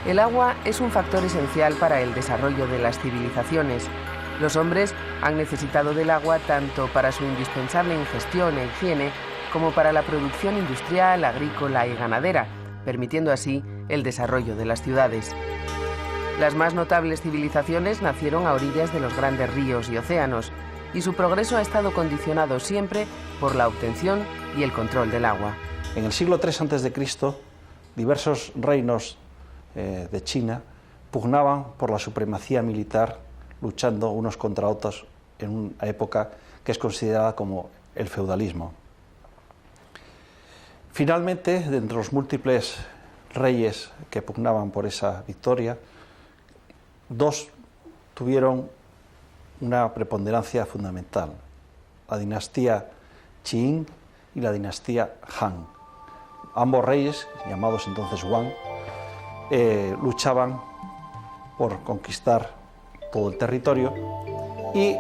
El agua es un factor esencial para el desarrollo de las civilizaciones. Los hombres han necesitado del agua tanto para su indispensable ingestión e higiene como para la producción industrial, agrícola y ganadera, permitiendo así el desarrollo de las ciudades. Las más notables civilizaciones nacieron a orillas de los grandes ríos y océanos, y su progreso ha estado condicionado siempre por la obtención y el control del agua. En el siglo III a.C., diversos reinos de China pugnaban por la supremacía militar, luchando unos contra otros en una época que es considerada como el feudalismo. Finalmente, de entre los múltiples reyes que pugnaban por esa victoria, dos tuvieron una preponderancia fundamental: la dinastía Qing y la dinastía Han. Ambos reyes, llamados entonces Wang, luchaban por conquistar todo el territorio, y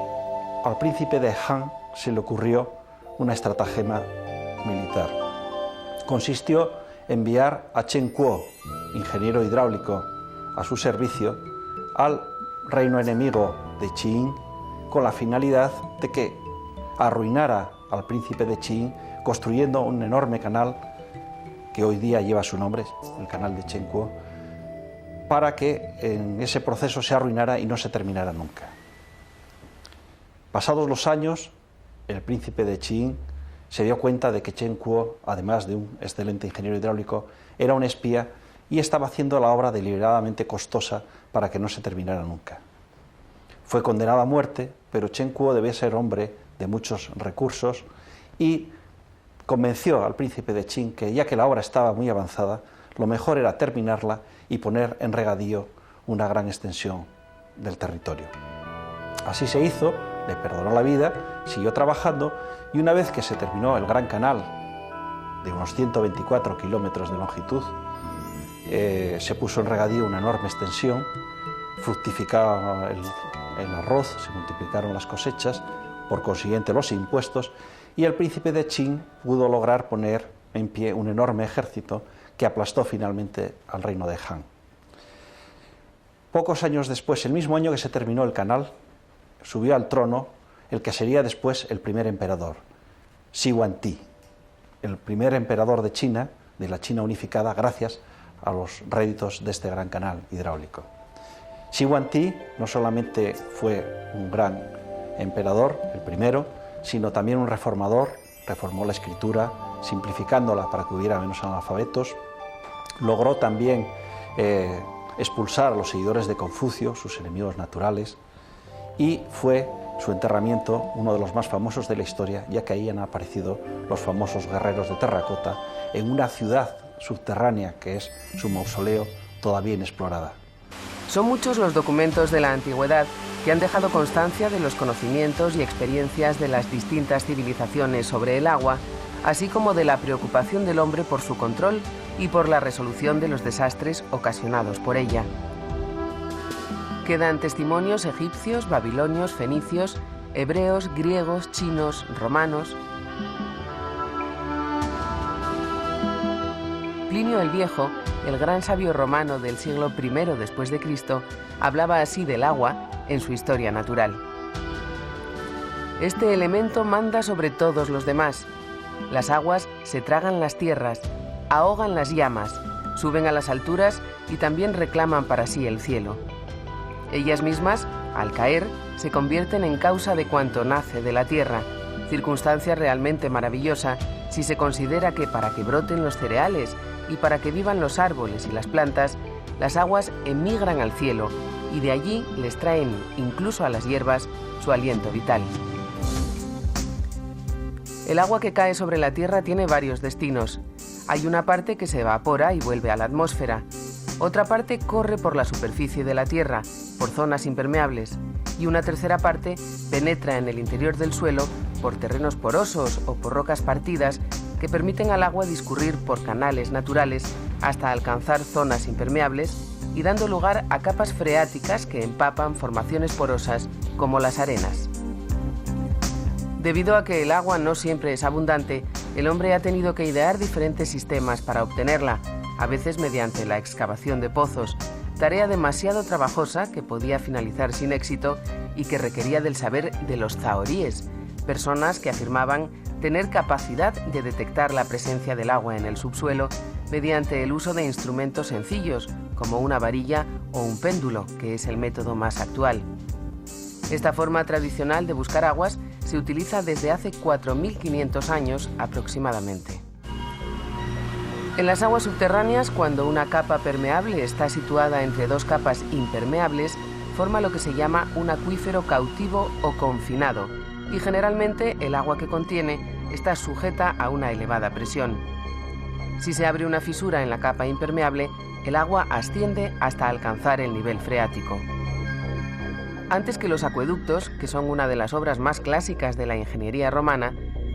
al príncipe de Han se le ocurrió una estratagema militar. Consistió en enviar a Chen Kuo, ingeniero hidráulico, a su servicio al reino enemigo de Qin, con la finalidad de que arruinara al príncipe de Qin construyendo un enorme canal que hoy día lleva su nombre, el canal de Chen Kuo, para que en ese proceso se arruinara y no se terminara nunca. Pasados los años, el príncipe de Qin se dio cuenta de que Chen Kuo, además de un excelente ingeniero hidráulico, era un espía y estaba haciendo la obra deliberadamente costosa para que no se terminara nunca. Fue condenado a muerte, pero Chen Kuo debía ser hombre de muchos recursos y convenció al príncipe de Qin que, ya que la obra estaba muy avanzada, lo mejor era terminarla y poner en regadío una gran extensión del territorio. Así se hizo, le perdonó la vida, siguió trabajando, y una vez que se terminó el gran canal de unos 124 kilómetros de longitud, se puso en regadío una enorme extensión, fructificaba el arroz, se multiplicaron las cosechas, por consiguiente los impuestos, y el príncipe de Qin pudo lograr poner en pie un enorme ejército que aplastó finalmente al reino de Han. Pocos años después, el mismo año que se terminó el canal, subió al trono el que sería después el primer emperador, Xi Huangdi, el primer emperador de China, de la China unificada, gracias a los réditos de este gran canal hidráulico. Xi Huangdi no solamente fue un gran emperador, el primero, sino también un reformador. Reformó la escritura, simplificándola para que hubiera menos analfabetos. Logró también expulsar a los seguidores de Confucio, sus enemigos naturales, y fue su enterramiento uno de los más famosos de la historia, ya que ahí han aparecido los famosos guerreros de terracota en una ciudad subterránea que es su mausoleo, todavía inexplorada. Son muchos los documentos de la antigüedad que han dejado constancia de los conocimientos y experiencias de las distintas civilizaciones sobre el agua, así como de la preocupación del hombre por su control y por la resolución de los desastres ocasionados por ella. Quedan testimonios egipcios, babilonios, fenicios, hebreos, griegos, chinos, romanos. Plinio el Viejo, el gran sabio romano del siglo I después de Cristo, hablaba así del agua en su Historia Natural. Este elemento manda sobre todos los demás. Las aguas se tragan las tierras, ahogan las llamas, suben a las alturas y también reclaman para sí el cielo. Ellas mismas, al caer, se convierten en causa de cuanto nace de la tierra, circunstancia realmente maravillosa si se considera que para que broten los cereales y para que vivan los árboles y las plantas, las aguas emigran al cielo y de allí les traen, incluso a las hierbas, su aliento vital. El agua que cae sobre la tierra tiene varios destinos. Hay una parte que se evapora y vuelve a la atmósfera. Otra parte corre por la superficie de la tierra, por zonas impermeables, y una tercera parte penetra en el interior del suelo por terrenos porosos o por rocas partidas que permiten al agua discurrir por canales naturales hasta alcanzar zonas impermeables y dando lugar a capas freáticas que empapan formaciones porosas como las arenas. Debido a que el agua no siempre es abundante, el hombre ha tenido que idear diferentes sistemas para obtenerla, a veces mediante la excavación de pozos, tarea demasiado trabajosa que podía finalizar sin éxito y que requería del saber de los zahoríes, personas que afirmaban tener capacidad de detectar la presencia del agua en el subsuelo mediante el uso de instrumentos sencillos, como una varilla o un péndulo, que es el método más actual. Esta forma tradicional de buscar aguas se utiliza desde hace 4.500 años aproximadamente. En las aguas subterráneas, cuando una capa permeable está situada entre dos capas impermeables, forma lo que se llama un acuífero cautivo o confinado, y generalmente el agua que contiene está sujeta a una elevada presión. Si se abre una fisura en la capa impermeable, el agua asciende hasta alcanzar el nivel freático. Antes que los acueductos, que son una de las obras más clásicas de la ingeniería romana,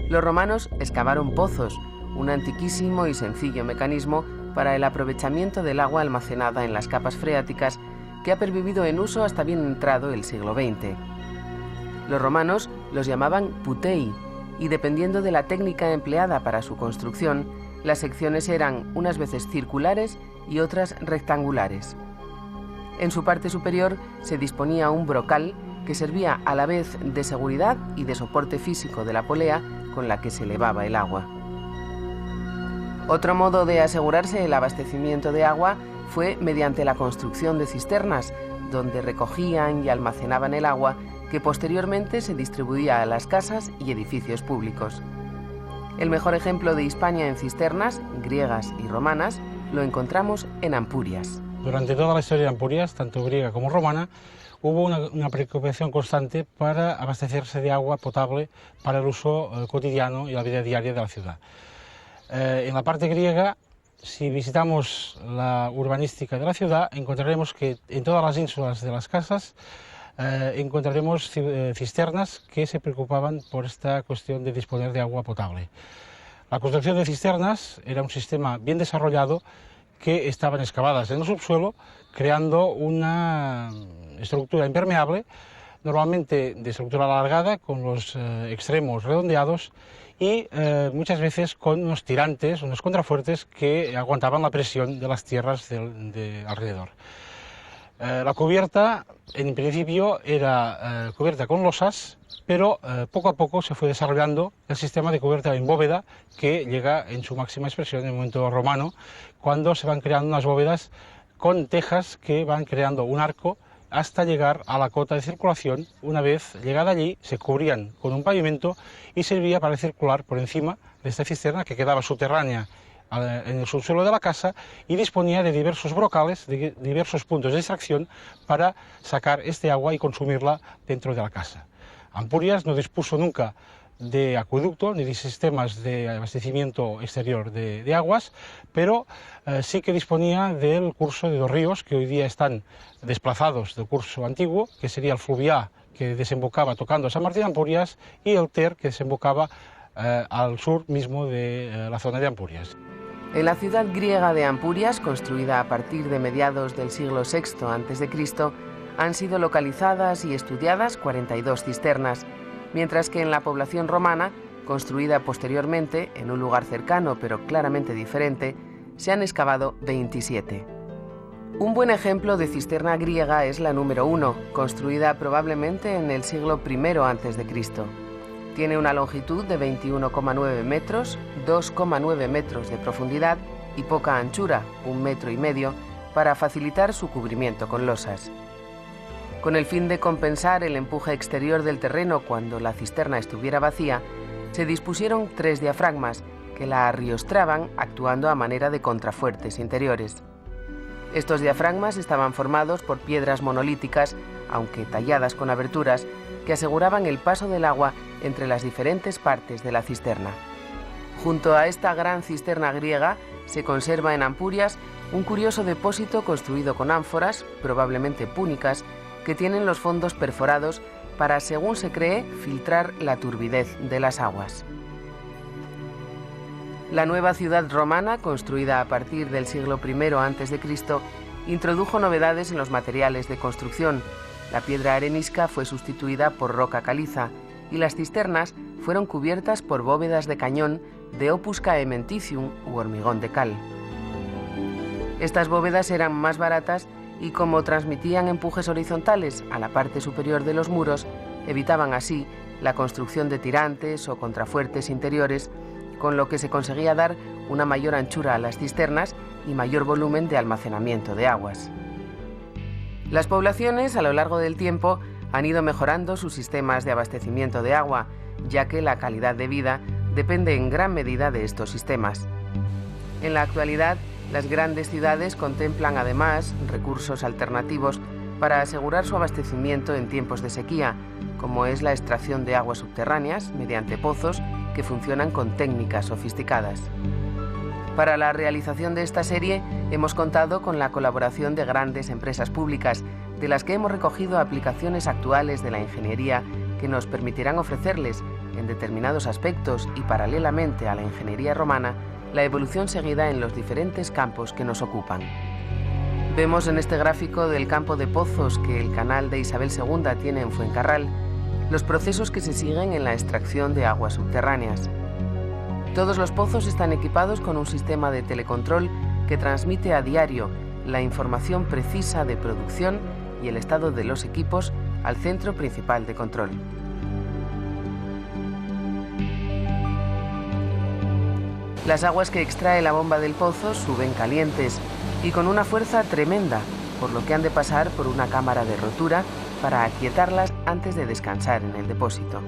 los romanos excavaron pozos, un antiquísimo y sencillo mecanismo para el aprovechamiento del agua almacenada en las capas freáticas que ha pervivido en uso hasta bien entrado el siglo XX. Los romanos los llamaban putei y, dependiendo de la técnica empleada para su construcción, las secciones eran unas veces circulares y otras rectangulares. En su parte superior se disponía un brocal que servía a la vez de seguridad y de soporte físico de la polea con la que se elevaba el agua. Otro modo de asegurarse el abastecimiento de agua fue mediante la construcción de cisternas, donde recogían y almacenaban el agua que posteriormente se distribuía a las casas y edificios públicos. El mejor ejemplo de Hispania en cisternas, griegas y romanas, lo encontramos en Ampurias. Durante toda la historia de Ampurias, tanto griega como romana, hubo una preocupación constante para abastecerse de agua potable para el uso cotidiano y la vida diaria de la ciudad. En la parte griega, si visitamos la urbanística de la ciudad, encontraremos que en todas las ínsulas de las casas encontraremos cisternas que se preocupaban por esta cuestión de disponer de agua potable. La construcción de cisternas era un sistema bien desarrollado que estaban excavadas en el subsuelo, creando una estructura impermeable, normalmente de estructura alargada, con los extremos redondeados y muchas veces con unos tirantes, unos contrafuertes que aguantaban la presión de las tierras de alrededor. La cubierta, en principio, era cubierta con losas, pero poco a poco se fue desarrollando el sistema de cubierta en bóveda, que llega en su máxima expresión en el momento romano, cuando se van creando unas bóvedas con tejas que van creando un arco hasta llegar a la cota de circulación. Una vez llegada allí, se cubrían con un pavimento y servía para circular por encima de esta cisterna, que quedaba subterránea en el subsuelo de la casa, y disponía de diversos brocales, de diversos puntos de extracción para sacar este agua y consumirla dentro de la casa. Ampurias no dispuso nunca de acueducto ni de sistemas de abastecimiento exterior de aguas, pero sí que disponía del curso de dos ríos que hoy día están desplazados del curso antiguo, que sería el Fluvià, que desembocaba tocando San Martín de Ampurias, y el Ter, que desembocaba al sur mismo de la zona de Ampurias. En la ciudad griega de Ampurias, construida a partir de mediados del siglo VI a.C., han sido localizadas y estudiadas 42 cisternas, mientras que en la población romana, construida posteriormente en un lugar cercano pero claramente diferente, se han excavado 27. Un buen ejemplo de cisterna griega es la número 1, construida probablemente en el siglo I a.C. Tiene una longitud de 21,9 metros, 2,9 metros de profundidad y poca anchura, 1,5 metros, para facilitar su cubrimiento con losas. Con el fin de compensar el empuje exterior del terreno cuando la cisterna estuviera vacía, se dispusieron 3 diafragmas que la arriostraban actuando a manera de contrafuertes interiores. Estos diafragmas estaban formados por piedras monolíticas, aunque talladas con aberturas, que aseguraban el paso del agua entre las diferentes partes de la cisterna. Junto a esta gran cisterna griega se conserva en Ampurias un curioso depósito construido con ánforas, probablemente púnicas, que tienen los fondos perforados para, según se cree, filtrar la turbidez de las aguas. La nueva ciudad romana, construida a partir del siglo I a.C., introdujo novedades en los materiales de construcción. La piedra arenisca fue sustituida por roca caliza y las cisternas fueron cubiertas por bóvedas de cañón de opus caementicium u hormigón de cal. Estas bóvedas eran más baratas y como transmitían empujes horizontales a la parte superior de los muros, evitaban así la construcción de tirantes o contrafuertes interiores, con lo que se conseguía dar una mayor anchura a las cisternas y mayor volumen de almacenamiento de aguas. Las poblaciones, a lo largo del tiempo, han ido mejorando sus sistemas de abastecimiento de agua, ya que la calidad de vida depende en gran medida de estos sistemas. En la actualidad, las grandes ciudades contemplan además recursos alternativos para asegurar su abastecimiento en tiempos de sequía, como es la extracción de aguas subterráneas mediante pozos que funcionan con técnicas sofisticadas. Para la realización de esta serie hemos contado con la colaboración de grandes empresas públicas, de las que hemos recogido aplicaciones actuales de la ingeniería que nos permitirán ofrecerles, en determinados aspectos y paralelamente a la ingeniería romana, la evolución seguida en los diferentes campos que nos ocupan. Vemos en este gráfico del campo de pozos que el canal de Isabel II tiene en Fuencarral los procesos que se siguen en la extracción de aguas subterráneas. Todos los pozos están equipados con un sistema de telecontrol que transmite a diario la información precisa de producción y el estado de los equipos al centro principal de control. Las aguas que extrae la bomba del pozo suben calientes y con una fuerza tremenda, por lo que han de pasar por una cámara de rotura para aquietarlas antes de descansar en el depósito.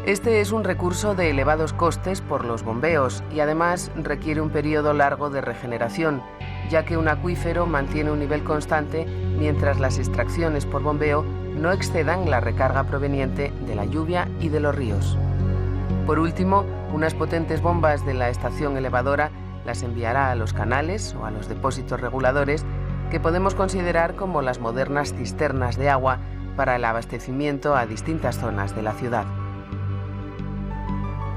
Este es un recurso de elevados costes por los bombeos y además requiere un periodo largo de regeneración, ya que un acuífero mantiene un nivel constante mientras las extracciones por bombeo no excedan la recarga proveniente de la lluvia y de los ríos. Por último, unas potentes bombas de la estación elevadora las enviará a los canales o a los depósitos reguladores, que podemos considerar como las modernas cisternas de agua para el abastecimiento a distintas zonas de la ciudad.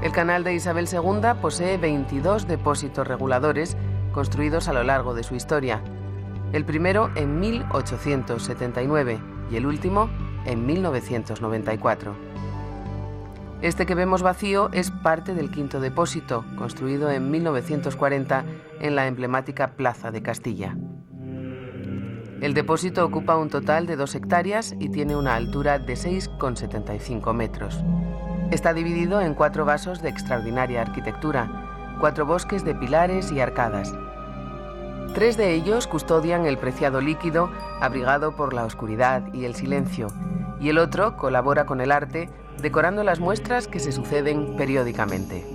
El canal de Isabel II posee 22 depósitos reguladores construidos a lo largo de su historia, el primero en 1879 y el último en 1994. Este que vemos vacío es parte del quinto depósito, construido en 1940 en la emblemática Plaza de Castilla. El depósito ocupa un total de 2 hectáreas y tiene una altura de 6,75 metros. Está dividido en 4 vasos de extraordinaria arquitectura, 4 bosques de pilares y arcadas. 3 de ellos custodian el preciado líquido abrigado por la oscuridad y el silencio, y el otro colabora con el arte, decorando las muestras que se suceden periódicamente.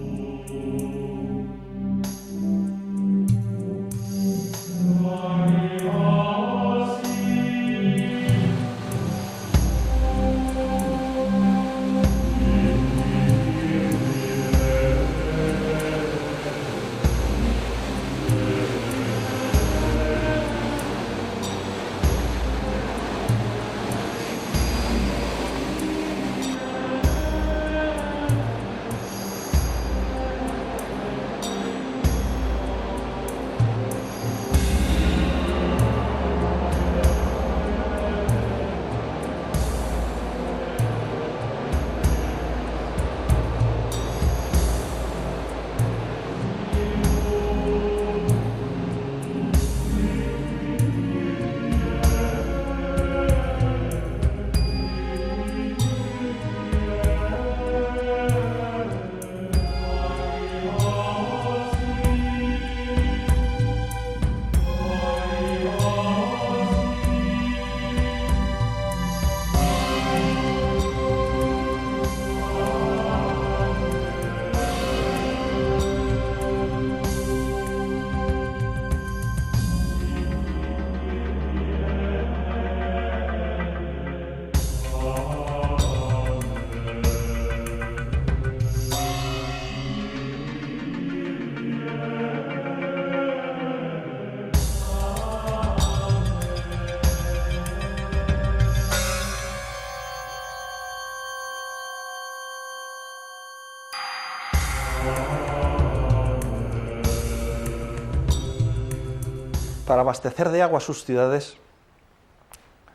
Para abastecer de agua a sus ciudades,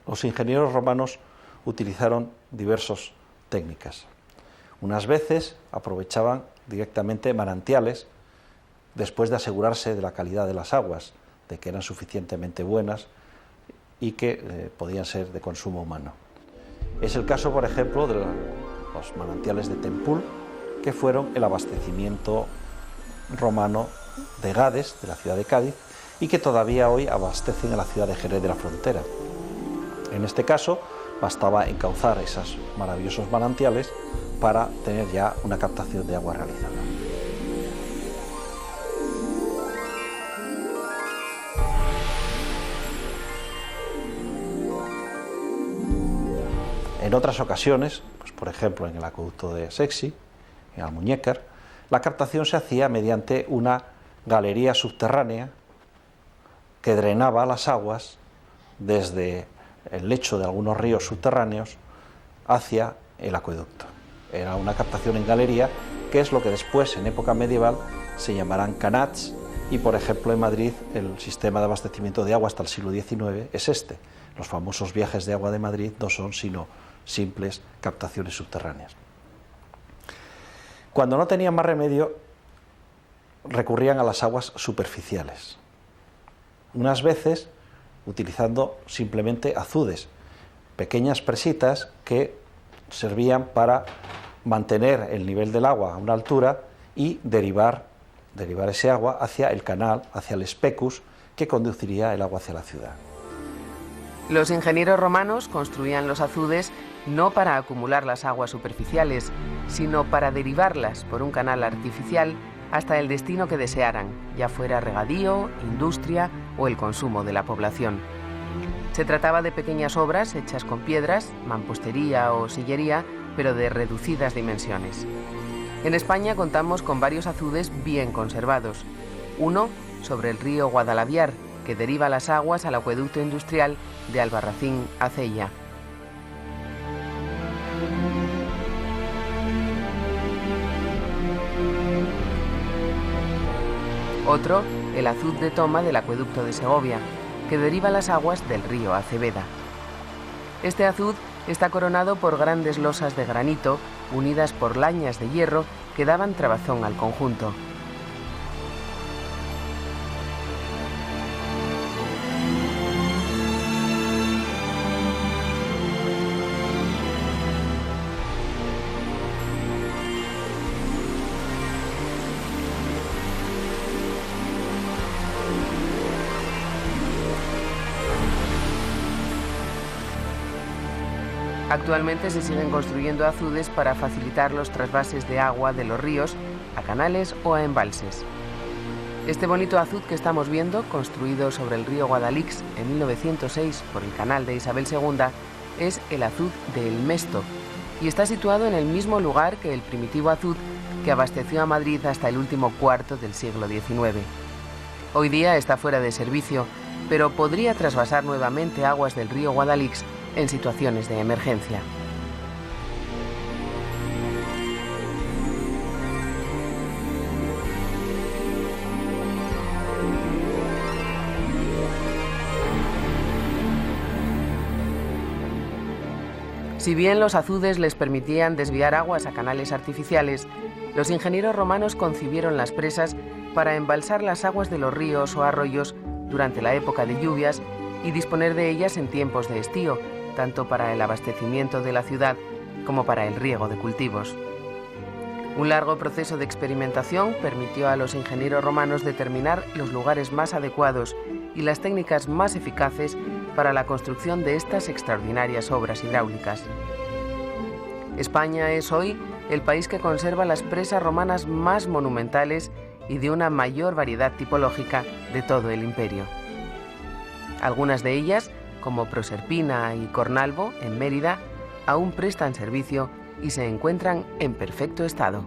los ingenieros romanos utilizaron diversas técnicas. Unas veces aprovechaban directamente manantiales después de asegurarse de la calidad de las aguas, de que eran suficientemente buenas y que podían ser de consumo humano. Es el caso, por ejemplo, de los manantiales de Tempul, que fueron el abastecimiento romano de Gades, de la ciudad de Cádiz, y que todavía hoy abastecen a la ciudad de Jerez de la Frontera. En este caso, bastaba encauzar esos maravillosos manantiales para tener ya una captación de agua realizada. En otras ocasiones, pues por ejemplo en el acueducto de Sexi, en Almuñécar, la captación se hacía mediante una galería subterránea que drenaba las aguas desde el lecho de algunos ríos subterráneos hacia el acueducto. Era una captación en galería, que es lo que después, en época medieval, se llamarán canats, y por ejemplo en Madrid el sistema de abastecimiento de agua hasta el siglo XIX es este. Los famosos viajes de agua de Madrid no son sino simples captaciones subterráneas. Cuando no tenían más remedio, recurrían a las aguas superficiales, unas veces utilizando simplemente azudes, pequeñas presitas que servían para mantener el nivel del agua a una altura y derivar ese agua hacia el canal, hacia el Specus, que conduciría el agua hacia la ciudad. Los ingenieros romanos construían los azudes no para acumular las aguas superficiales, sino para derivarlas por un canal artificial hasta el destino que desearan, ya fuera regadío, industria o el consumo de la población. Se trataba de pequeñas obras hechas con piedras, mampostería o sillería, pero de reducidas dimensiones. En España contamos con varios azudes bien conservados. Uno sobre el río Guadalaviar, que deriva las aguas al acueducto industrial de Albarracín a Cella. Otro, el azud de toma del acueducto de Segovia, que deriva las aguas del río Aceveda. Este azud está coronado por grandes losas de granito unidas por lañas de hierro que daban trabazón al conjunto. Actualmente se siguen construyendo azudes para facilitar los trasvases de agua de los ríos a canales o a embalses. Este bonito azud que estamos viendo, construido sobre el río Guadalix en 1906 por el canal de Isabel II, es el azud de El Mesto y está situado en el mismo lugar que el primitivo azud que abasteció a Madrid hasta el último cuarto del siglo XIX. Hoy día está fuera de servicio, pero podría trasvasar nuevamente aguas del río Guadalix en situaciones de emergencia. Si bien los azudes les permitían desviar aguas a canales artificiales, los ingenieros romanos concibieron las presas para embalsar las aguas de los ríos o arroyos durante la época de lluvias y disponer de ellas en tiempos de estío, tanto para el abastecimiento de la ciudad como para el riego de cultivos. Un largo proceso de experimentación permitió a los ingenieros romanos determinar los lugares más adecuados y las técnicas más eficaces para la construcción de estas extraordinarias obras hidráulicas. España es hoy el país que conserva las presas romanas más monumentales y de una mayor variedad tipológica de todo el imperio. Algunas de ellas, como Proserpina y Cornalvo, en Mérida, aún prestan servicio y se encuentran en perfecto estado.